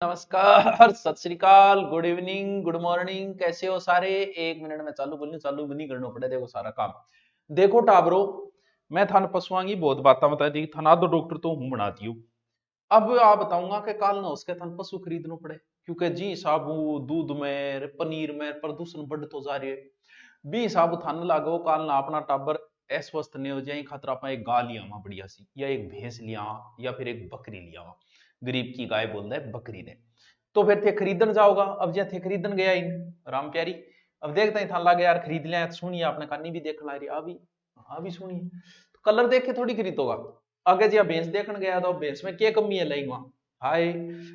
नमस्कार, सत श्री अकाल, गुड इवनिंग, गुड मॉर्निंग। कैसे हो सारे? 1 मिनट में चालू भी नहीं करना पड़े। देखो सारा काम देखो टाबरो। मैं थान पशुओं की बहुत बातें बता दी, थाना दो डॉक्टर तो हूं बना दियो। अब आप बताऊंगा कि काल ना उसके थान पशु खरीदना पड़े, क्योंकि जी साबू दूध में पनीर में प्रदूषण बढ़ तो जा रही है। बी साबू थान लागो काल ना अपना टाबर अस्वस्थ नहीं हो जाए, खातर आप एक गाय लिया बढ़िया सी, या एक भैंस लिया, या फिर एक बकरी लिया। गरीब की गाय बोल रहे बकरी ने। तो फिर थे खरीदन जाओगा। अब जे थे खरीदन गया इन राम प्यारी। अब देखता ही था लगे यार खरीद लिया तो सुनिए, आपने कहानी भी देख ला रही अभी सुनिए। तो कलर देख के थोड़ी खरीदोगा। अगर जी भैंस देखने गया तो भैंस में क्या कमी है लाई वहां? हाय,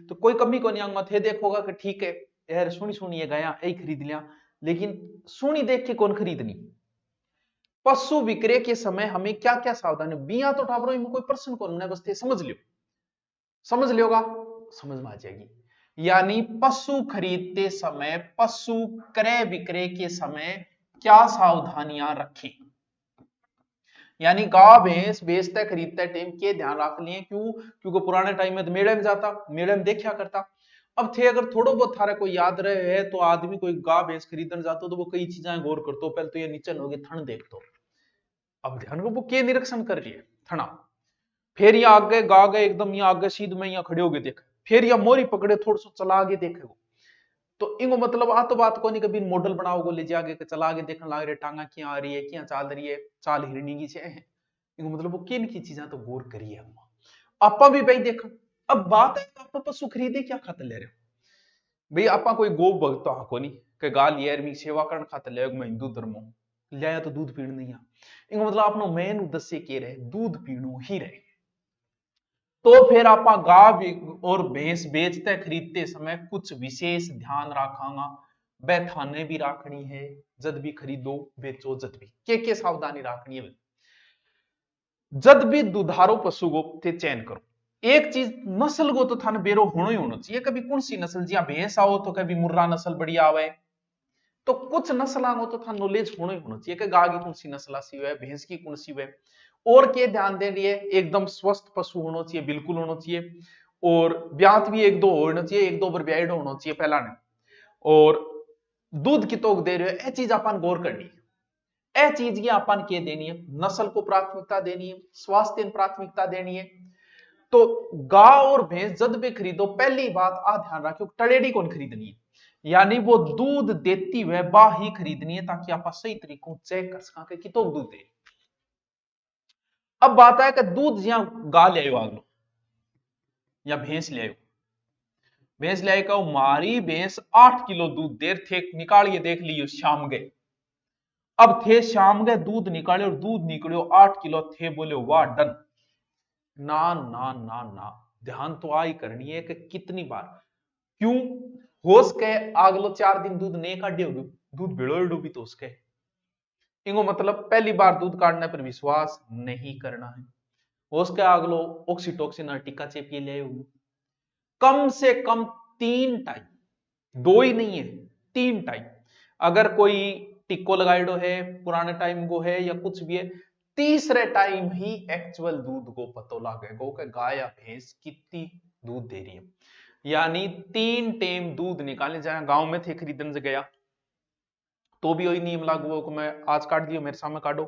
तो कोई कमी को नहीं आऊंगा थे देखोगा कि ठीक है यार सुनी सुनिए गया यही खरीद लिया। लेकिन सुनी देख के कौन खरीदनी? पशु विक्रय के समय हमें क्या क्या सावधानी बिया तो ठाकुर में कोई प्रश्न कौन है, बस थे समझ लियो। समझ लियोगा, समझ में आ जाएगी। यानी पशु खरीदते समय, पशु क्रय विक्रय के समय क्या सावधानियां रखें। यानी गांव भैंस बेचते खरीदते टाइम के ध्यान रख लिए। क्यों? क्योंकि पुराने टाइम में तो मेले में जाता, मेले में देखा करता। अब थे अगर थोड़ा बहुत थारे को याद रहे है तो आदमी कोई गाय भैंस खरीदने जाता तो वो कई चीजें गौर करते। पहले तो ये नीचे होगी थन देखते। अब ध्यान को वो के निरीक्षण कर रही है थना। फिर ये आगे गा गए एकदम, यहाँ आगे सीध में यहाँ खड़े हो गए देख। फिर या मोरी पकड़े थोड़ा सा चला आगे देखेगो। तो इनको मतलब आ तो बात को नहीं कभी मॉडल बनाओगे ले जाके चला आगे देखने लग रहे टांगा क्या आ रही है, क्या चाल रही है, चाल हिरनी की है। इनको मतलब वो किन की चीजें तो गौर करिए हम। आपा भी भाई देखो। अब बात है आप पशु खरीदे क्या खातर ले रहे हो? भाई आपा कोई गो भक्त को नहीं कि गाल यार मी सेवा करने खातर ले, मैं हिंदू धर्म हूं लिया तो दूध पीण नहीं आ। इनको मतलब अपनो मेन उद्देश्य के रहे दूध पीणो ही रहे। तो फिर आप गाय और भैंस बेचते खरीदते समय कुछ विशेष ध्यान रखांगा। वह थाने भी राखनी है जद भी खरीदो बेचो, जद भी के सावधानी रखनी है। जद भी दुधारू पशु को थे चयन करो। एक चीज नस्ल को तो थाने बेरो होना ही होना चाहिए। कभी कौन सी नस्ल जिया भैंस आओ तो कभी मुर्रा नस्ल बढ़िया आवे। तो कुछ नस्ल हो तो था नॉलेज होना ही होना चाहिए कि गाय की कौन सी नस्ल सी है, भैंस की कौन सी है। और के ध्यान दे रही है एकदम स्वस्थ पशु होना चाहिए, बिल्कुल होना चाहिए। और ब्यात भी एक दो होना चाहिए, एक दो बार ब्याड होना चाहिए पहला ने। और दूध की तोक दे रहे हो, यह चीज अपन गौर करनी है। ए चीज की अपन के देनी है, नस्ल को प्राथमिकता देनी है, स्वास्थ्य प्राथमिकता देनी है। तो गाय और भैंस जब भी खरीदो पहली बात आ ध्यान रखो टलेड़ी कौन खरीदनी है। यानी वो दूध देती हुए बा ही खरीदनी है, ताकि आप सही तरीकों चेक कर सकें कि तो दूध दे। अब बात है कि दूध जहां गाय ले आयो आगलो या भैंस ले आयो। भैंस ले आयो मारी भैंस 8 किलो दूध देर थे निकालिए देख लियो शाम गए। अब थे शाम गए दूध निकाले और दूध निकलियो 8 किलो थे, बोले वाह डन। ना ना ना ना, ध्यान तो आई करनी है कि कितनी बार क्यों होश के अगलो 4 दिन दूध नहीं काटे होगी, दूध भिड़ो डूबी तो उसके। इनको मतलब पहली बार दूध काटने पर विश्वास नहीं करना है। होश के अगलो ऑक्सीटोसिन टीका चेपिए ले होगी। कम से कम 3 टाइम, दो ही नहीं है 3 टाइम। अगर कोई टिक्को लगाइडो है पुराने टाइम को है या कुछ भी है, तीसरे टाइम ही एक्चुअल दूध को पतो लागेगा कि गाय या भैंस कितनी दूध दे रही है। यानी 3 टाइम दूध निकालने जाए। गांव में थे खरीदने गया तो भी वही नियम लागू हो कि मैं आज काट दियो मेरे सामने काटो,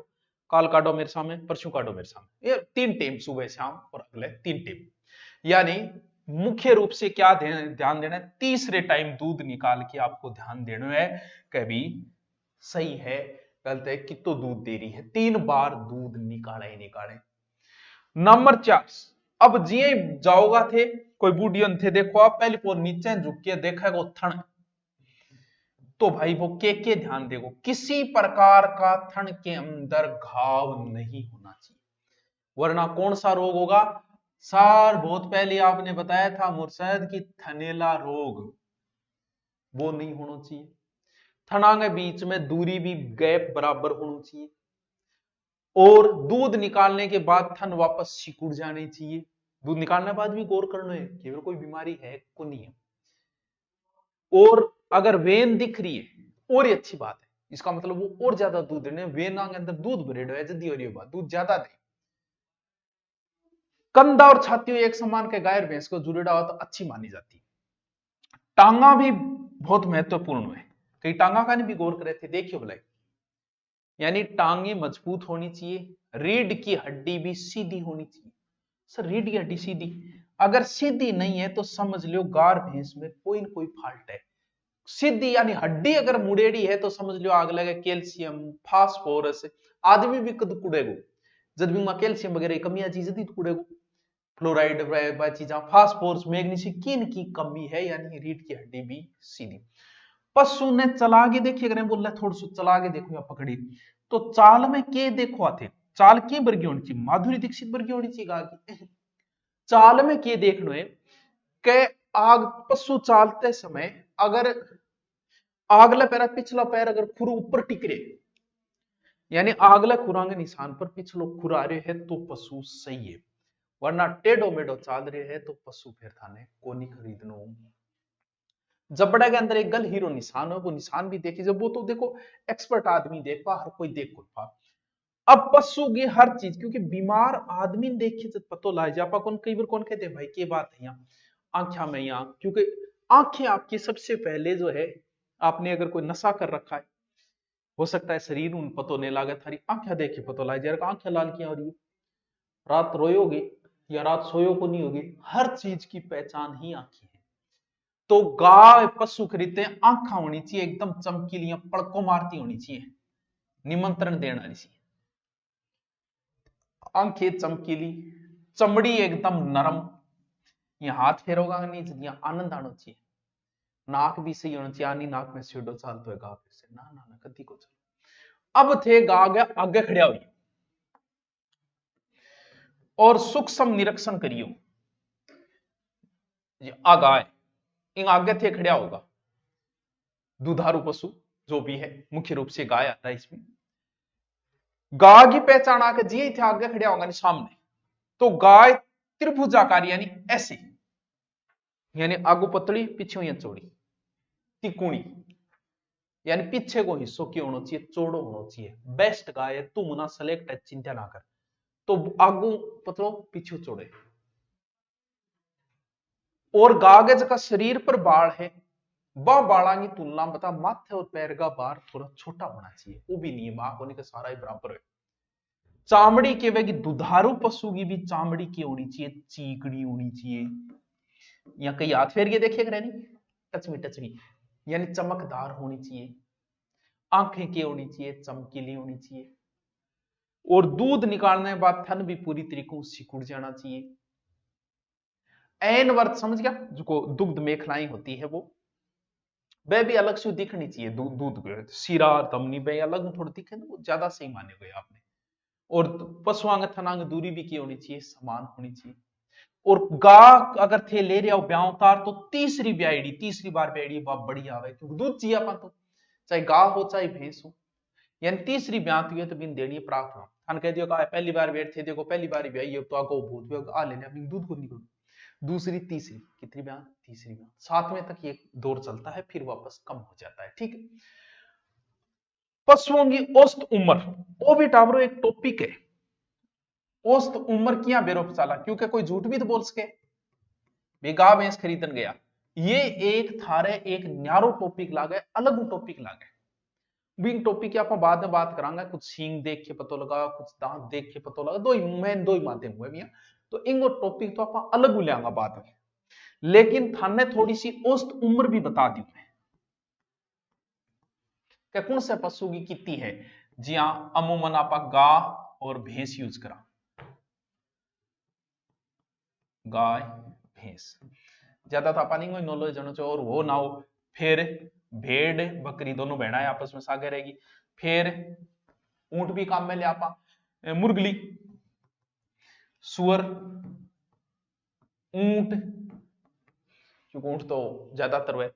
काल काटो मेरे सामने, परसों काटो मेरे सामने। ये 3 टाइम सुबह शाम और अगले 3 टाइम। यानी मुख्य रूप से क्या ध्यान देना है, तीसरे टाइम दूध निकाल के आपको ध्यान देना है कभी सही है गलत है, कितो दूध दे रही है। 3 बार दूध निकाले ही निकाले। नंबर 4, अब जिए जाओगा थे कोई बूढ़ियन थे देखो आप पहले पोर नीचे झुक के देखेगा थन। तो भाई वो के ध्यान देखो किसी प्रकार का थन के अंदर घाव नहीं होना चाहिए, वरना कौन सा रोग होगा? सार बहुत पहले आपने बताया था मुर्शद की थनेला रोग, वो नहीं होना चाहिए। थना के बीच में दूरी भी गैप बराबर होना चाहिए। और दूध निकालने के बाद थन वापस सिकुड़ जाने चाहिए। दूध निकालने के बाद भी गौर करना है कि अगर कोई बीमारी है को नहीं है। और अगर वेन दिख रही है और ही अच्छी बात है, इसका मतलब वो और ज्यादा दूध देने वेना के अंदर दूध भरे है जल्दी हो रही है बात दूध ज्यादा दे। कंधा और छाती एक समान के गाय भैंस को जुड़ेड़ा हो तो अच्छी मानी जाती है। टांगा भी बहुत महत्वपूर्ण है, कई टांगा का नहीं भी गौर करे थे, देखियो भलाई, यानी टांगे मजबूत होनी चाहिए, रीढ़ की हड्डी भी सीधी होनी चाहिए। सर रीढ़ की हड्डी सीधी, अगर सीधी नहीं है तो समझ लो गार भैंस में कोई न कोई फॉल्ट है। सीधी यानी हड्डी अगर मुड़ेड़ी है तो समझ लो आग लगे कैल्शियम फास्फोरस, आदमी भी कद कुड़ेगो, जब भी वहां कैल्शियम वगैरह की कमी आ चीज दी कुड़ेगो, फ्लोराइड चीजा फास्फोरस मैग्नीशियम किन की कमी है, यानी रीढ़ की हड्डी भी सीधी। पशु ने चला के देखिए, अगर बोल रहे थोड़ा सा चला के देखो या पकड़ी, तो चाल में के देखो आते, चाल की वर्गी होनी चाहिए, माधुरी दीक्षित वर्गी होनी चाहिए गा की, चाल में के देखनो है के आग पशु चालते समय अगर आगला पैर पिछला पैर अगर खुर ऊपर टिकरे, यानी आगला खुरांगे निशान पर पिछलो खुर आ रहे है तो पशु सही है, वरना टेढ़ो मेढ़ो चाल रहे है तो पशु फिर थाने को नहीं खरीदनो। जबड़ा के अंदर एक गल हीरो निशान है, वो निशान भी देखी जब वो तो देखो एक्सपर्ट आदमी देख पा, हर कोई देख पा। अब पशु की हर चीज, क्योंकि बीमार आदमी ने देखी जब पतो ला जा पा, कई बार कौन कहते भाई के बात है यहाँ आंखा में, यहाँ क्योंकि आंखें आपकी सबसे पहले जो है, आपने अगर कोई नशा कर रखा है, हो सकता है शरीर उन पतो नहीं लागे, थारी आंखें देखे पतो ला जाएगा आंखें लाल क्यों हो रही है, रात रोयोगे या रात सोयो को नहीं होगी, हर चीज की पहचान ही आंखें है। तो गाय पशु खरीदते हैं, आंखा होनी चाहिए एकदम चमकीली, पड़को मारती होनी चाहिए, निमंत्रण देने वाली चाहिए, आंखें चमकीली, चमड़ी एकदम नरम, ये हाथ फेरोगा नहीं, यहाँ आनंद आना चाहिए, नाक भी सही होना चाहिए, आनी नाक में सीढ़ो चाल तो है गा फिर से ना ना ना कदी को चलो। अब थे गा गया आगे खड़िया हुई और सूक्ष्म निरीक्षण करियो, आ गाय इन आगे थे खड़िया होगा, दुधारू पशु जो भी है, मुख्य रूप से गाय आता है इसमें, गाय की पहचान आके जी थे आगे खड़िया होगा नहीं सामने, तो गाय त्रिभुजाकार यानी ऐसी, यानी आगू पतली पीछे या चौड़ी, तिकोणी, यानी पीछे को हिस्सों की होना चाहिए, चौड़ो होना चाहिए, बेस्ट गाय है, तू मुना सेलेक्ट है, चिंता ना कर, तो आगू पतलो पीछे चौड़े, और कागज का शरीर पर बाल है, वह बाला की तुलना बता माथे और पैर का बार थोड़ा छोटा होना चाहिए, वो भी नहीं मां होने का सारा ही बराबर है। चामड़ी के वे दुधारू पशु की भी चामड़ी की होनी चाहिए, चीकड़ी होनी चाहिए, या कई हाथ फेर के देखिए नहीं, टचमी टचमी, यानी चमकदार होनी चाहिए, आंखें की होनी चाहिए, चमकीली होनी चाहिए, और दूध निकालने के बाद थन भी पूरी तरीकों से सिकुड़ जाना चाहिए। एन वर्त समझ गया, जो दुग्ध मेखलाएं होती है वो, वह भी अलग से दिखनी चाहिए, दूध सीरा तमनी वे अलग थोड़ा दिखे ना, वो ज्यादा सही माने गए आपने। और पशुआंग थनांग दूरी भी की होनी चाहिए, समान होनी चाहिए। और गा अगर थे ले रहे हो ब्याह उतार तो तीसरी ब्याईडी, तीसरी बार ब्याईडी बाप बढ़िया आवे, क्योंकि दूध चाहिए अपन तो, चाहे गा हो चाहे भैंस हो, यानी तीसरी ब्याह हुई है तो बिन देनी प्राप्त हो, थान कह दियो का पहली बार बैठ थे देखो पहली बार ब्याई है तो आगो भूत आ लेने अपनी दूध को निकल, दूसरी तीसरी कितनी ब्याह, तीसरी ब्याह, सातवें तक ये दौर चलता है, फिर वापस कम हो जाता है, ठीक है। पशुओं की औसत उम्र, वो भी टावरो एक टॉपिक है, औसत उम्र क्या बेरोपचाला, क्योंकि कोई झूठ भी तो बोल सके, बेगा भैंस खरीदन गया, ये एक थारे एक न्यारो टॉपिक लागे, अलग टॉपिक लागे, बिंग टॉपिक की आप बाद में बात करांगा, कुछ सींग देख के पता लगा, कुछ दांत देख के पता लगा, दो ही माध्यम हुए भैया, तो इंगो टॉपिक तो आप अलग लेंगा बाद में, लेकिन थाने थोड़ी सी औसत उम्र भी बता दी मैं, क्या कौन से पशु की कितनी है, जी हाँ अमूमन आप गा और भैंस यूज करा, गाय भैंस ज्यादा तो आपा नहीं नॉलेज होना चाहिए, और वो ना हो फिर भेड़ बकरी दोनों बहना है आपस में सागे रहेगी, फिर ऊंट भी काम में ले आपा, मुर्गली, सुअर, ऊंट, क्योंकि ऊंट तो ज्यादातर हुए,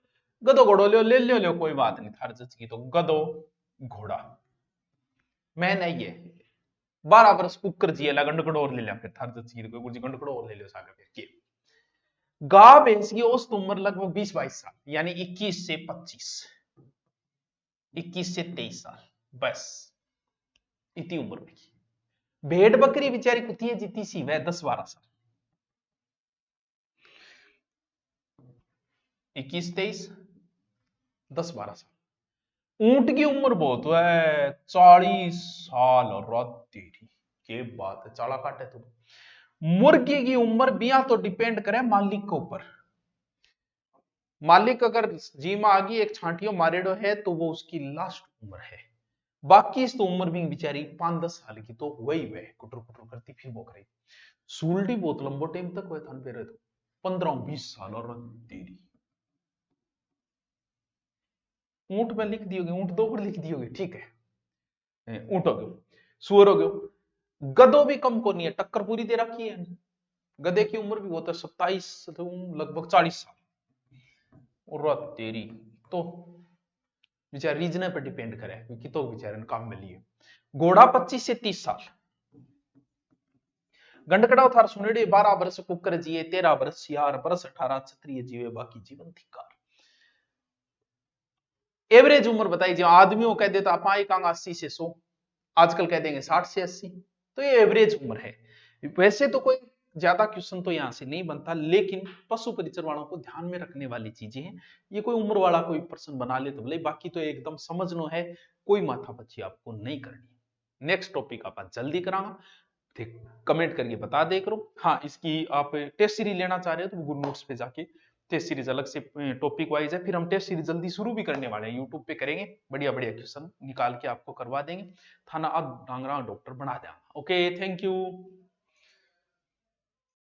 गधो घोड़ो ले लो कोई बात नहीं, थार जच की तो गधो घोड़ा, मैं नहीं है 12 वर्ष कुकर जी गंडकड़ और ले लिया, फिर थार जच की कोई गंडकड़ और ले लो सागर फिर गा भैंस की औसत उम्र लगभग 20-22 साल, यानी 21 से 25, 21 से 23 साल, बस इतनी उम्र में। भेड़ बकरी बेचारी कुत्ती है जीती सी वह 10-12 साल। 21 23 10 12 साल। ऊंट की उम्र बहुत है 40 साल। और रात तेरी के बात है, चाला काटे तो। मुर्गी की उम्र भी तो डिपेंड करे मालिक के ऊपर। मालिक अगर जीमा आगी एक छांटियों मारेडो है तो वो उसकी लास्ट उम्र है। बाकी इस तो उम्र भी बेचारी 5-10 साल की तो वही वह कुटर कुटर करती फिर बोक रही। सूल्डी बहुत लंबो टाइम तक हुए थान पे रहे तो 15-20 साल। और तेरी ऊंट में लिख दियोगे, ऊंट दो पर लिख दियोगे, ठीक है। ऊंट हो गयो, सुअर हो गयो। गधो भी कम को नहीं है, टक्कर पूरी दे रखी है। गधे की उम्र भी बहुत है 27 लगभग 40 साल। और तेरी तो बेचारे रीजन पर डिपेंड करे कि तो बेचारे काम में लिए। घोड़ा 25 से 30 साल। गंडकड़ा थार सुनेड़े 12 बरस कुकर जिए, 13 बरस सियार, बरस 18 क्षत्रिय जीवे, बाकी जीवन धिकार। एवरेज उम्र बताई जो आदमियों कह देता आप 80 से 100, आजकल कह देंगे 60 से 80। तो ये एवरेज उम्र है। वैसे तो कोई ज्यादा क्वेश्चन तो यहां से नहीं बनता, लेकिन पशु परिचर वालों को ध्यान में रखने वाली चीजें हैं। ये कोई उम्र वाला कोई प्रश्न बना ले तो बोले, बाकी तो एकदम समझनो है, कोई माथा पच्ची आपको नहीं करनी। नेक्स्ट टॉपिक आप जल्दी करांगा, ठीक कमेंट करके बता दे करो। हाँ, इसकी आप टेस्ट सीरीज लेना चाह रहे हो तो गूगल नोट्स पे जाके टेस्ट सीरीज अलग से टॉपिक वाइज है। फिर हम टेस्ट सीरीज जल्दी शुरू भी करने वाले हैं, यूट्यूब पे करेंगे, बढ़िया बढ़िया क्वेश्चन निकाल के आपको करवा देंगे। थाना अब डांगरा डॉक्टर बना देंगे। Okay, thank you.